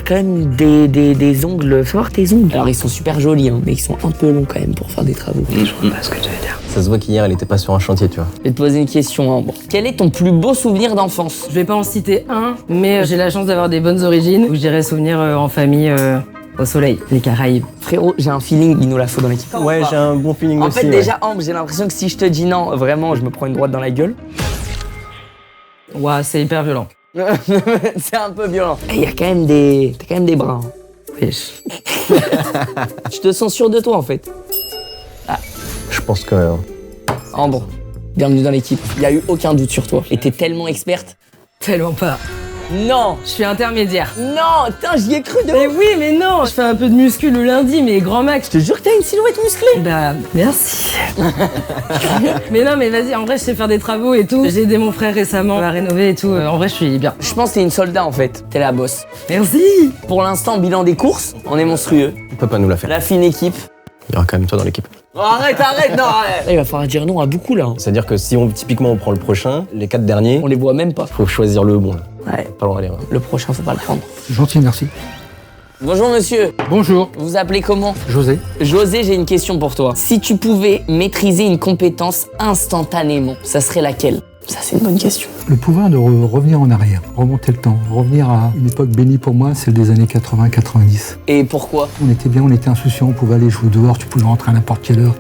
quand même des ongles. Fais voir tes ongles. Alors ils sont super jolis, hein, mais ils sont un peu longs quand même pour faire des travaux. Je vois pas ce que tu veux dire. Ça se voit qu'hier, elle était pas sur un chantier, tu vois. Je vais te poser une question, Ambre. Quel est ton plus beau souvenir d'enfance? Je vais pas en citer un, mais j'ai la chance d'avoir des bonnes origines. Où je dirais souvenir en famille, au soleil, les Caraïbes. Frérot, j'ai un feeling, il nous la faut dans l'équipe. Ouais, j'ai un bon feeling En aussi. fait, déjà, Ambre, j'ai l'impression que si je te dis non, vraiment, je me prends une droite dans la gueule. Ouah, c'est hyper violent. C'est un peu violent. Il y a quand même des... T'as quand même des bras. Hein. Wesh. Je te sens sûr de toi, en fait. Je pense que... Ambre, bienvenue dans l'équipe. Il y a eu aucun doute sur toi. Et t'es tellement experte. Tellement pas. Non. Je suis intermédiaire. Non, putain, j'y ai cru de Mais ouf. oui, mais non, je fais un peu de muscu le lundi, mais grand max. Je te jure que t'as une silhouette musclée. Bah, merci. Mais non, mais vas-y, en vrai, je sais faire des travaux et tout. J'ai aidé mon frère récemment à rénover et tout. En vrai, je suis bien. Je pense que t'es une soldat, en fait. T'es la boss. Merci. Pour l'instant, bilan des courses, on est monstrueux. On peut pas nous la faire. La fine équipe. Il y aura quand même toi dans l'équipe. Oh, arrête, non, arrête. Là, il va falloir dire non à beaucoup, là. C'est-à-dire que si typiquement on prend le prochain, les 4 derniers, On les voit même pas. faut choisir le bon. Là. Ouais. Pas loin d'aller. Le prochain, faut pas le prendre. Gentil, merci. Bonjour, monsieur. Bonjour, Vous vous appelez comment? José. José, j'ai une question pour toi. Si tu pouvais maîtriser une compétence instantanément, ça serait laquelle? Ça, c'est une bonne question. Le pouvoir de revenir en arrière, remonter le temps, revenir à une époque bénie pour moi, celle des années 80-90. Et pourquoi? On était bien, on était insouciants, on pouvait aller jouer dehors, tu pouvais rentrer à n'importe quelle heure.